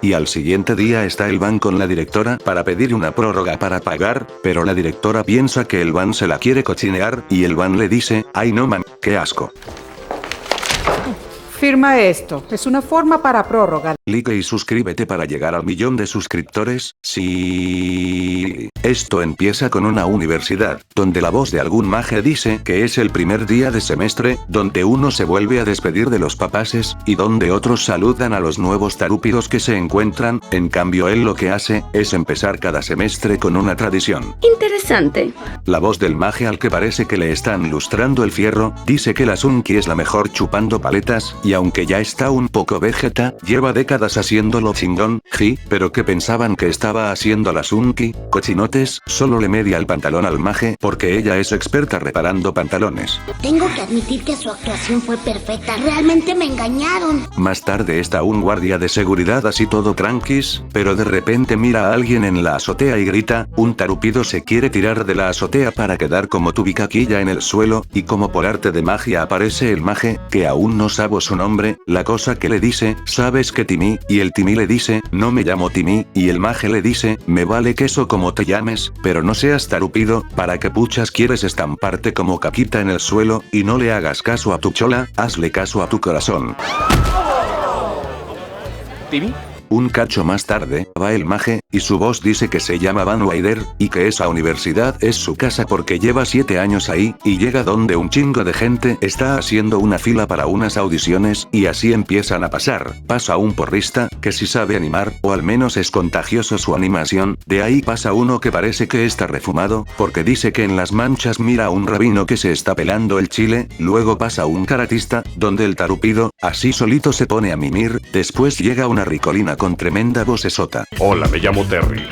Y al siguiente día está el van con la directora para pedir una prórroga para pagar, pero la directora piensa que el van se la quiere cochinear, y el van le dice, ay no man, qué asco. Firma esto, es una forma para prórroga. Like y suscríbete para llegar al 1.000.000 de suscriptores. Sí. Esto empieza con una universidad, donde la voz de algún maje dice que es el primer día de semestre, donde uno se vuelve a despedir de los papases, y donde otros saludan a los nuevos tarúpidos que se encuentran. En cambio él lo que hace, es empezar cada semestre con una tradición. Interesante. La voz del maje al que parece que le están lustrando el fierro, dice que la Sunki es la mejor chupando paletas, y aunque ya está un poco vegeta, lleva décadas haciéndolo chingón, pero que pensaban que estaba haciendo la Sunki, cochinotes, solo le media el pantalón al maje porque ella es experta reparando pantalones. Tengo que admitir que su actuación fue perfecta, realmente me engañaron. Más tarde está un guardia de seguridad así todo tranquis, pero de repente mira a alguien en la azotea y grita, un tarupido se quiere tirar de la azotea para quedar como tubicaquilla en el suelo, y como por arte de magia aparece el maje, que aún no sabe su nombre, la cosa que le dice, ¿sabes qué Timmy? Y el Timmy le dice, no me llamo Timmy, y el maje le dice, me vale queso como te llames, pero no seas tarupido, para que puchas quieres estamparte como caquita en el suelo, y no le hagas caso a tu chola, hazle caso a tu corazón. ¿Timmy? Un cacho más tarde, va el maje, y su voz dice que se llama Van Waider, y que esa universidad es su casa porque lleva 7 años ahí, y llega donde un chingo de gente está haciendo una fila para unas audiciones, y así empiezan a pasar. Pasa un porrista, que sí sabe animar, o al menos es contagioso su animación, de ahí pasa uno que parece que está refumado, porque dice que en las manchas mira a un rabino que se está pelando el chile, luego pasa un karatista, donde el tarupido, así solito se pone a mimir, después llega una ricolina con tremenda vocesota. Hola, me llamo Terry.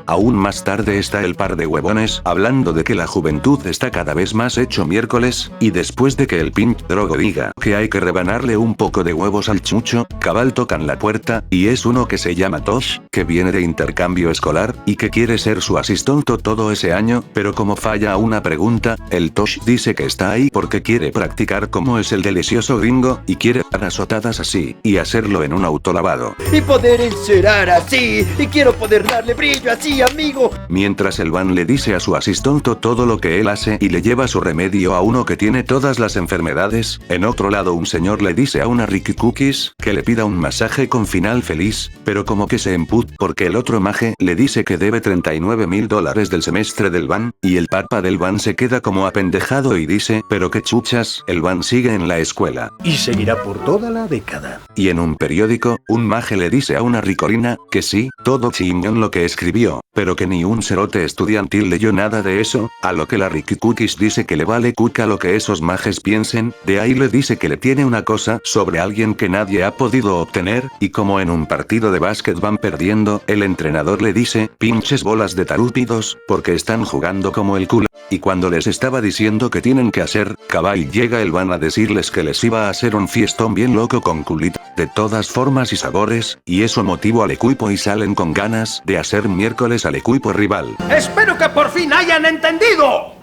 Aún más tarde está el par de huevones hablando de que la juventud está cada vez más hecho miércoles, y después de que el pinche drogo diga que hay que rebanarle un poco de huevos al chucho, cabal tocan la puerta, y es uno que se llama Tosh, que viene de intercambio escolar, y que quiere ser su asistente todo ese año, pero como falla una pregunta, el Tosh dice que está ahí porque quiere practicar como es el delicioso gringo, y quiere dar azotadas así, y hacerlo en un autolavado. Y poder encerar así, y quiero poder darle brillo así, amigo. Mientras el van le dice a su asistente todo lo que él hace y le lleva su remedio a uno que tiene todas las enfermedades, en otro lado un señor le dice a una Ricky Cookies que le pida un masaje con final feliz, pero como que se emput porque el otro maje le dice que debe $39,000 del semestre del van, y el papa del van se queda como apendejado y dice, pero qué chuchas, el van sigue en la escuela. Y seguirá por toda la década. Y en un periódico, un maje le dice a una ricolina que sí, todo chingón lo que escribió, pero que ni un cerote estudiantil leyó nada de eso, a lo que la Ricky Cookies dice que le vale cuca lo que esos majes piensen, de ahí le dice que le tiene una cosa sobre alguien que nadie ha podido obtener, y como en un partido de básquet van perdiendo, el entrenador le dice, pinches bolas de tarúpidos, porque están jugando como el culo, y cuando les estaba diciendo que tienen que hacer, cabal llega el van a decirles que les iba a hacer un fiestón bien loco con culito, de todas formas y sabores, y eso motivó al equipo y salen con ganas de hacer miércoles al equipo rival. ¡Espero que por fin hayan entendido!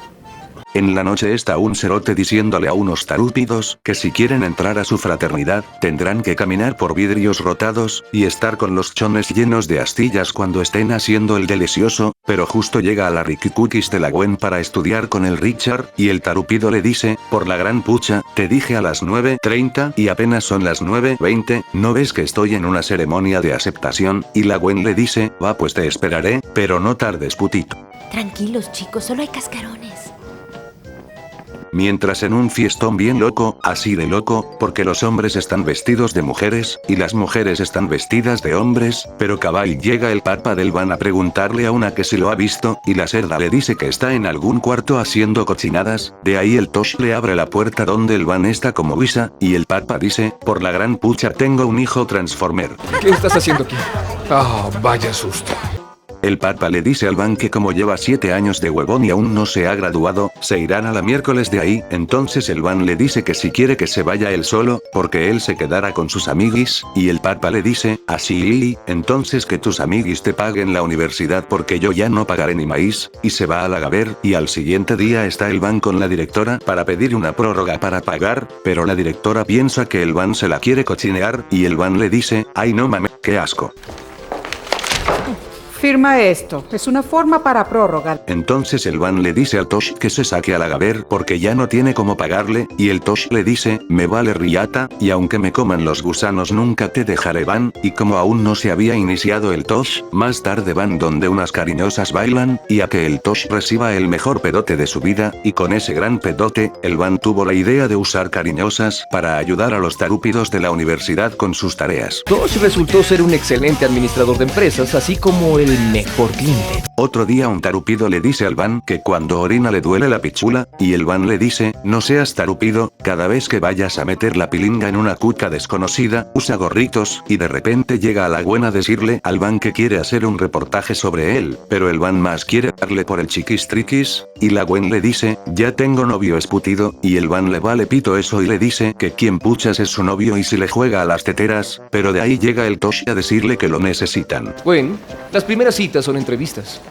En la noche está un cerote diciéndole a unos tarúpidos que si quieren entrar a su fraternidad, tendrán que caminar por vidrios rotados, y estar con los chones llenos de astillas cuando estén haciendo el delicioso, pero justo llega a la Ricky Cookies de la Gwen para estudiar con el Richard, y el tarupido le dice, por la gran pucha, te dije a las 9:30 y apenas son las 9:20, ¿no ves que estoy en una ceremonia de aceptación? Y la Gwen le dice, va pues te esperaré, pero no tardes putito. Tranquilos chicos, solo hay cascarones. Mientras en un fiestón bien loco, así de loco, porque los hombres están vestidos de mujeres, y las mujeres están vestidas de hombres, pero cabal llega el papa del van a preguntarle a una que si lo ha visto, y la cerda le dice que está en algún cuarto haciendo cochinadas, de ahí el Tosh le abre la puerta donde el van está como guisa, y el papa dice, por la gran pucha tengo un hijo transformer. ¿Qué estás haciendo aquí? Ah, vaya susto. El papa le dice al Van que como lleva 7 años de huevón y aún no se ha graduado, se irán a la miércoles de ahí. Entonces el Van le dice que si quiere que se vaya él solo, porque él se quedará con sus amiguis, y el papa le dice, así, entonces que tus amiguis te paguen la universidad porque yo ya no pagaré ni maíz, y se va a la Gaber, y al siguiente día está el Van con la directora para pedir una prórroga para pagar, pero la directora piensa que el Van se la quiere cochinear, y el Van le dice, ay no mames, qué asco. Firma esto. Es una forma para prórroga. Entonces el Van le dice al Tosh que se saque a la Gaber porque ya no tiene cómo pagarle, y el Tosh le dice, me vale riata, y aunque me coman los gusanos nunca te dejaré Van, y como aún no se había iniciado el Tosh, más tarde van donde unas cariñosas bailan, y a que el Tosh reciba el mejor pedote de su vida, y con ese gran pedote, el Van tuvo la idea de usar cariñosas para ayudar a los tarúpidos de la universidad con sus tareas. Tosh resultó ser un excelente administrador de empresas, así como el mejor cliente. Otro día un tarupido le dice al Van que cuando orina le duele la pichula, y el Van le dice, no seas tarupido, cada vez que vayas a meter la pilinga en una cuca desconocida, usa gorritos, y de repente llega a la Gwen a decirle al Van que quiere hacer un reportaje sobre él, pero el Van más quiere darle por el chiquis triquis, y la Gwen le dice, ya tengo novio esputido, y el Van le vale pito eso y le dice que quien puchas es su novio y si le juega a las teteras, pero de ahí llega el Tosh a decirle que lo necesitan. Bueno, las primeras citas son entrevistas.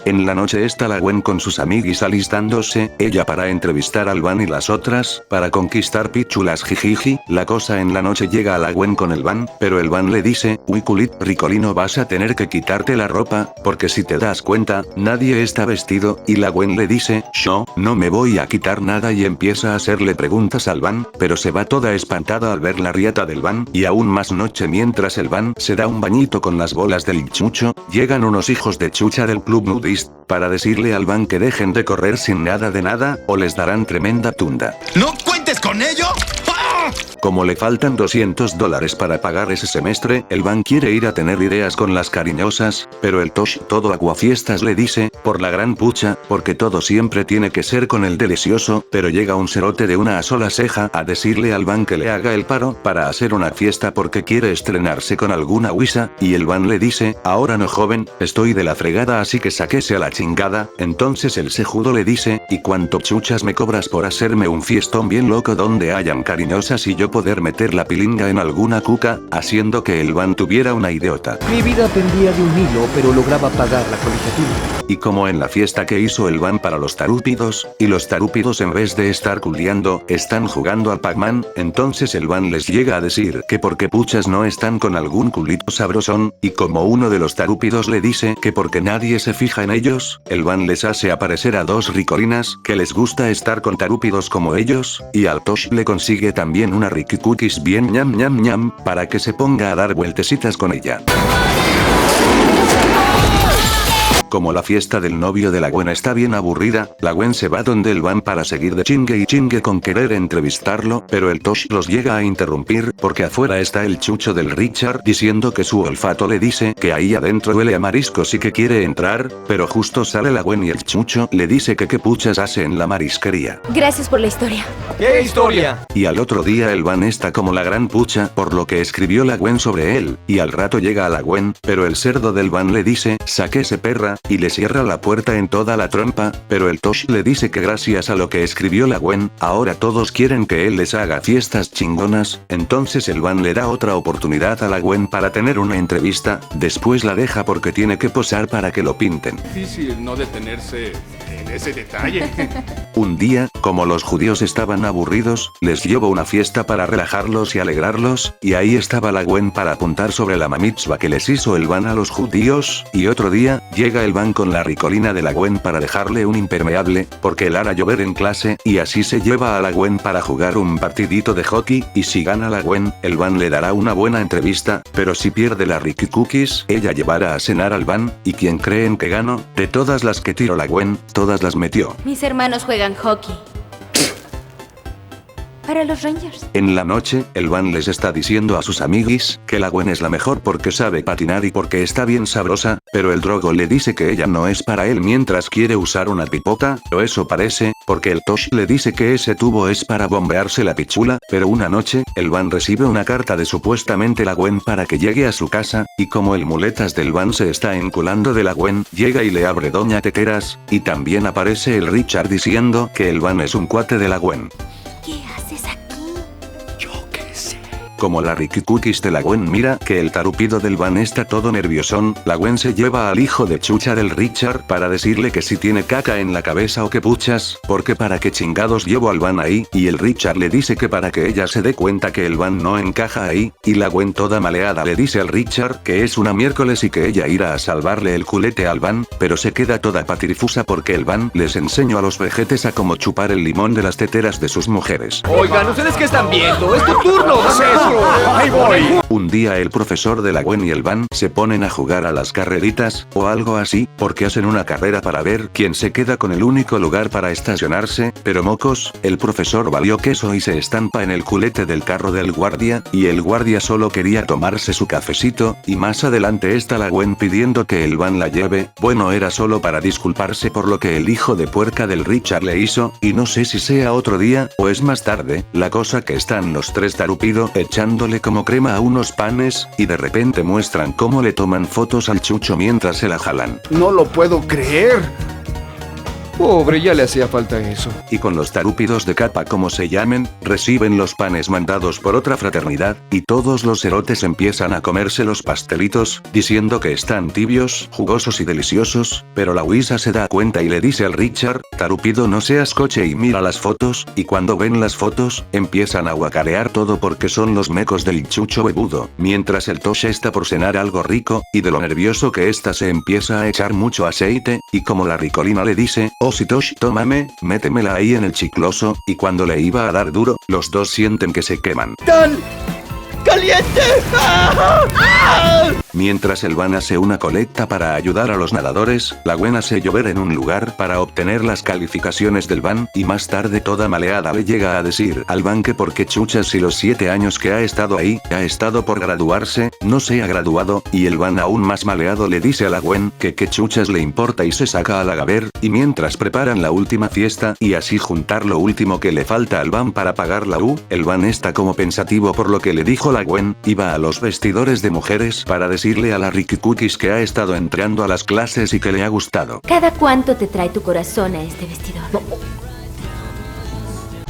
En la noche está la Gwen con sus amiguis alistándose, ella para entrevistar al Van y las otras, para conquistar pichulas jijiji. La cosa en la noche llega a la Gwen con el Van, pero el Van le dice, uy culit ricolino vas a tener que quitarte la ropa, porque si te das cuenta, nadie está vestido, y la Gwen le dice, yo, no me voy a quitar nada y empieza a hacerle preguntas al Van, pero se va toda espantada al ver la riata del Van, y aún más noche mientras el Van se da un bañito con las bolas del chucho, llegan unos hijos de chucha del club nudista, para decirle al Van que dejen de correr sin nada de nada, o les darán tremenda tunda. ¡No cuentes con ello! ¡Ah! Como le faltan $200 para pagar ese semestre, el Van quiere ir a tener ideas con las cariñosas, pero el Tosh todo aguafiestas le dice, por la gran pucha, porque todo siempre tiene que ser con el delicioso, pero llega un cerote de una sola ceja a decirle al Van que le haga el paro para hacer una fiesta porque quiere estrenarse con alguna guisa, y el Van le dice, ahora no joven, estoy de la fregada así que sáquese a la chingada. Entonces el cejudo le dice, ¿y cuánto chuchas me cobras por hacerme un fiestón bien loco donde hayan cariñosas y yo poder meter la pilinga en alguna cuca, haciendo que el Van tuviera una idiota? Mi vida pendía de un hilo, pero lograba pagar la colegiatura. Y como en la fiesta que hizo el Van para los tarúpidos, y los tarúpidos en vez de estar culiando, están jugando al Pac-Man, entonces el Van les llega a decir que porque puchas no están con algún culito sabrosón, y como uno de los tarúpidos le dice que porque nadie se fija en ellos, el Van les hace aparecer a dos ricolinas que les gusta estar con tarúpidos como ellos, y al Tosh le consigue también una Ricky Cookies bien ñam ñam ñam, para que se ponga a dar vueltecitas con ella. Como la fiesta del novio de la Gwen está bien aburrida, la Gwen se va donde el Van para seguir de chingue y chingue con querer entrevistarlo, pero el Tosh los llega a interrumpir porque afuera está el chucho del Richard diciendo que su olfato le dice que ahí adentro huele a mariscos y que quiere entrar, pero justo sale la Gwen y el chucho le dice que qué puchas hace en la marisquería. Gracias por la historia. ¿Qué historia? Y al otro día el Van está como la gran pucha por lo que escribió la Gwen sobre él, y al rato llega a la Gwen, pero el cerdo del Van le dice, sáquese perra, y le cierra la puerta en toda la trompa, pero el Tosh le dice que gracias a lo que escribió la Gwen, ahora todos quieren que él les haga fiestas chingonas, entonces el Van le da otra oportunidad a la Gwen para tener una entrevista, después la deja porque tiene que posar para que lo pinten. Difícil no detenerse en ese detalle. Un día, como los judíos estaban aburridos, les llevó una fiesta para relajarlos y alegrarlos, y ahí estaba la Gwen para apuntar sobre la mitzvah que les hizo el Van a los judíos, y otro día, llega el Van con la ricolina de la Gwen para dejarle un impermeable, porque el hará llover en clase, y así se lleva a la Gwen para jugar un partidito de hockey, y si gana la Gwen, el Van le dará una buena entrevista, pero si pierde la Ricky Cookies, ella llevará a cenar al Van, y ¿quién creen que ganó? De todas las que tiró la Gwen, todas las metió. Mis hermanos juegan hockey. trabajar a los Rangers. En la noche, el Van les está diciendo a sus amiguis que la Gwen es la mejor porque sabe patinar y porque está bien sabrosa, pero el Drogo le dice que ella no es para él mientras quiere usar una pipota, o eso parece, porque el Tosh le dice que ese tubo es para bombearse la pichula, pero una noche, el Van recibe una carta de supuestamente la Gwen para que llegue a su casa, y como el muletas del Van se está enculando de la Gwen, llega y le abre Doña Teteras, y también aparece el Richard diciendo que el Van es un cuate de la Gwen. ¿Qué haces aquí? Como la Ricky Cookies de la Gwen mira que el tarupido del Van está todo nerviosón, la Gwen se lleva al hijo de chucha del Richard para decirle que si tiene caca en la cabeza o que puchas, porque para qué chingados llevo al Van ahí, y el Richard le dice que para que ella se dé cuenta que el Van no encaja ahí, y la Gwen toda maleada le dice al Richard que es una miércoles y que ella irá a salvarle el culete al Van, pero se queda toda patirifusa porque el Van les enseñó a los vejetes a cómo chupar el limón de las teteras de sus mujeres. Oigan, ¿ustedes qué están viendo? ¡Es tu turno! ¡Dame eso! ¡Ahí voy! Un día el profesor de la Gwen y el Van se ponen a jugar a las carreritas, o algo así, porque hacen una carrera para ver quién se queda con el único lugar para estacionarse, pero mocos, el profesor valió queso y se estampa en el culete del carro del guardia, y el guardia solo quería tomarse su cafecito, y más adelante está la Gwen pidiendo que el Van la lleve, bueno era solo para disculparse por lo que el hijo de puerca del Richard le hizo, y no sé si sea otro día, o es más tarde, la cosa que están los tres tarupido echándole como crema a unos panes, y de repente muestran cómo le toman fotos al chucho mientras se la jalan. No lo puedo creer. Pobre, ya le hacía falta eso. Y con los tarúpidos de capa como se llamen, reciben los panes mandados por otra fraternidad, y todos los cerotes empiezan a comerse los pastelitos, diciendo que están tibios, jugosos y deliciosos, pero la Wisa se da cuenta y le dice al Richard, tarupido no seas coche y mira las fotos, y cuando ven las fotos, empiezan a guacarear todo porque son los mecos del chucho bebudo, mientras el Tosh está por cenar algo rico, y de lo nervioso que ésta se empieza a echar mucho aceite, y como la ricolina le dice, oh si Tosh tómame, métemela ahí en el chicloso, y cuando le iba a dar duro, los dos sienten que se queman. ¡Tan caliente! ¡Ah! ¡Ah! Mientras el Van hace una colecta para ayudar a los nadadores, la Gwen hace llover en un lugar para obtener las calificaciones del Van, y más tarde toda maleada le llega a decir al Van que porque chuchas si los 7 años que ha estado ahí, ha estado por graduarse, no se ha graduado, y el Van aún más maleado le dice a la Gwen que qué chuchas le importa y se saca a la Gaber, y mientras preparan la última fiesta, y así juntar lo último que le falta al Van para pagar la U, el Van está como pensativo por lo que le dijo la Gwen, y va a los vestidores de mujeres para decirle a la Ricky Cookies que ha estado entrando a las clases y que le ha gustado. ¿Cada cuánto te trae tu corazón a este vestidor?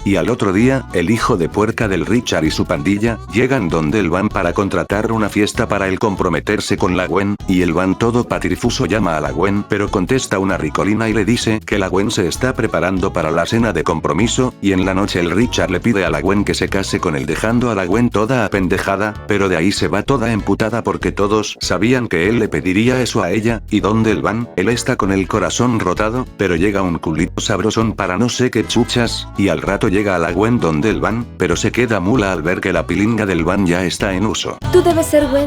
Y al otro día, el hijo de puerca del Richard y su pandilla, llegan donde el Van para contratar una fiesta para el comprometerse con la Gwen, y el Van todo patrifuso llama a la Gwen pero contesta una ricolina y le dice que la Gwen se está preparando para la cena de compromiso, y en la noche el Richard le pide a la Gwen que se case con él dejando a la Gwen toda apendejada, pero de ahí se va toda emputada porque todos sabían que él le pediría eso a ella, y donde el Van, él está con el corazón rotado, pero llega un culito sabrosón para no sé qué chuchas, y al rato llega a la Gwen donde el Van, pero se queda mula al ver que la pilinga del Van ya está en uso. Tú debes ser Gwen,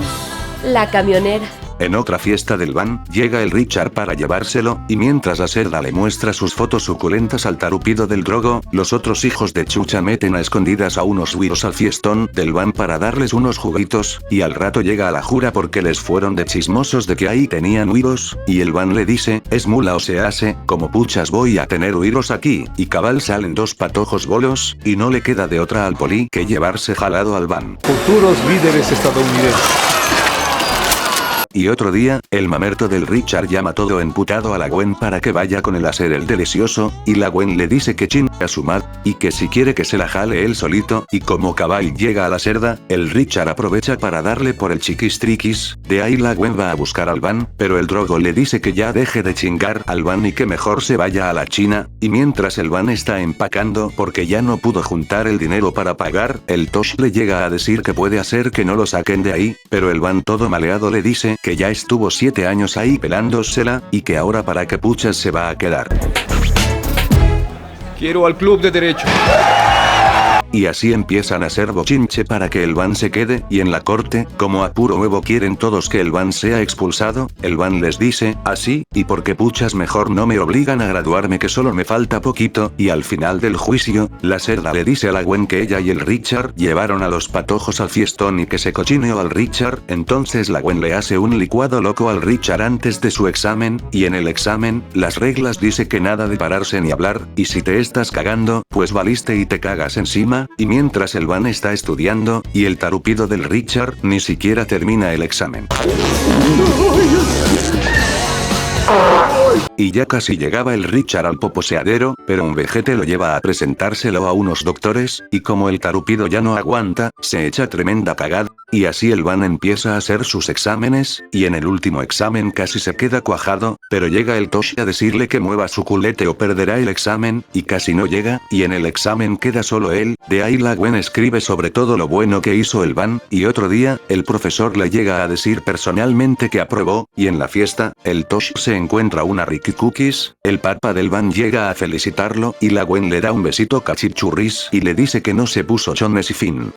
la camionera. En otra fiesta del Van, llega el Richard para llevárselo, y mientras la cerda le muestra sus fotos suculentas al tarupido del Drogo, los otros hijos de Chucha meten a escondidas a unos huiros al fiestón del Van para darles unos juguitos, y al rato llega a la jura porque les fueron de chismosos de que ahí tenían huiros, y el Van le dice, es mula o se hace, como puchas voy a tener huiros aquí, y cabal salen dos patojos bolos, y no le queda de otra al poli que llevarse jalado al Van. Futuros líderes estadounidenses. Y otro día, el mamerto del Richard llama todo emputado a la Gwen para que vaya con él a hacer el delicioso, y la Gwen le dice que chinga a su madre, y que si quiere que se la jale él solito, y como cabal llega a la cerda, el Richard aprovecha para darle por el chiquistriquis, de ahí la Gwen va a buscar al Van, pero el Drogo le dice que ya deje de chingar al Van y que mejor se vaya a la China, y mientras el Van está empacando porque ya no pudo juntar el dinero para pagar, el Tosh le llega a decir que puede hacer que no lo saquen de ahí, pero el Van todo maleado le dice que ya estuvo 7 años ahí pelándosela, y que ahora para qué puchas se va a quedar. Quiero al club de derecho. y así empiezan a hacer bochinche para que el Van se quede, y en la corte, como a puro huevo quieren todos que el Van sea expulsado, el Van les dice, así, y porque puchas mejor no me obligan a graduarme que solo me falta poquito, y al final del juicio, la cerda le dice a la Gwen que ella y el Richard llevaron a los patojos al fiestón y que se cochineó al Richard, entonces la Gwen le hace un licuado loco al Richard antes de su examen, y en el examen, las reglas dice que nada de pararse ni hablar, y si te estás cagando, pues valiste y te cagas encima, y mientras el Van está estudiando, y el tarupido del Richard ni siquiera termina el examen. Y ya casi llegaba el Richard al poposeadero, pero un vejete lo lleva a presentárselo a unos doctores, y como el tarupido ya no aguanta, se echa tremenda cagada, y así el Van empieza a hacer sus exámenes, y en el último examen casi se queda cuajado, pero llega el Toshi a decirle que mueva su culete o perderá el examen, y casi no llega, y en el examen queda solo él, de ahí la Gwen escribe sobre todo lo bueno que hizo el Van, y otro día, el profesor le llega a decir personalmente que aprobó, y en la fiesta, el Toshi se encuentra una Ricky Cookies, el papá del Van llega a felicitarlo, y la Gwen le da un besito cachichurris y le dice que no se puso chones y fin.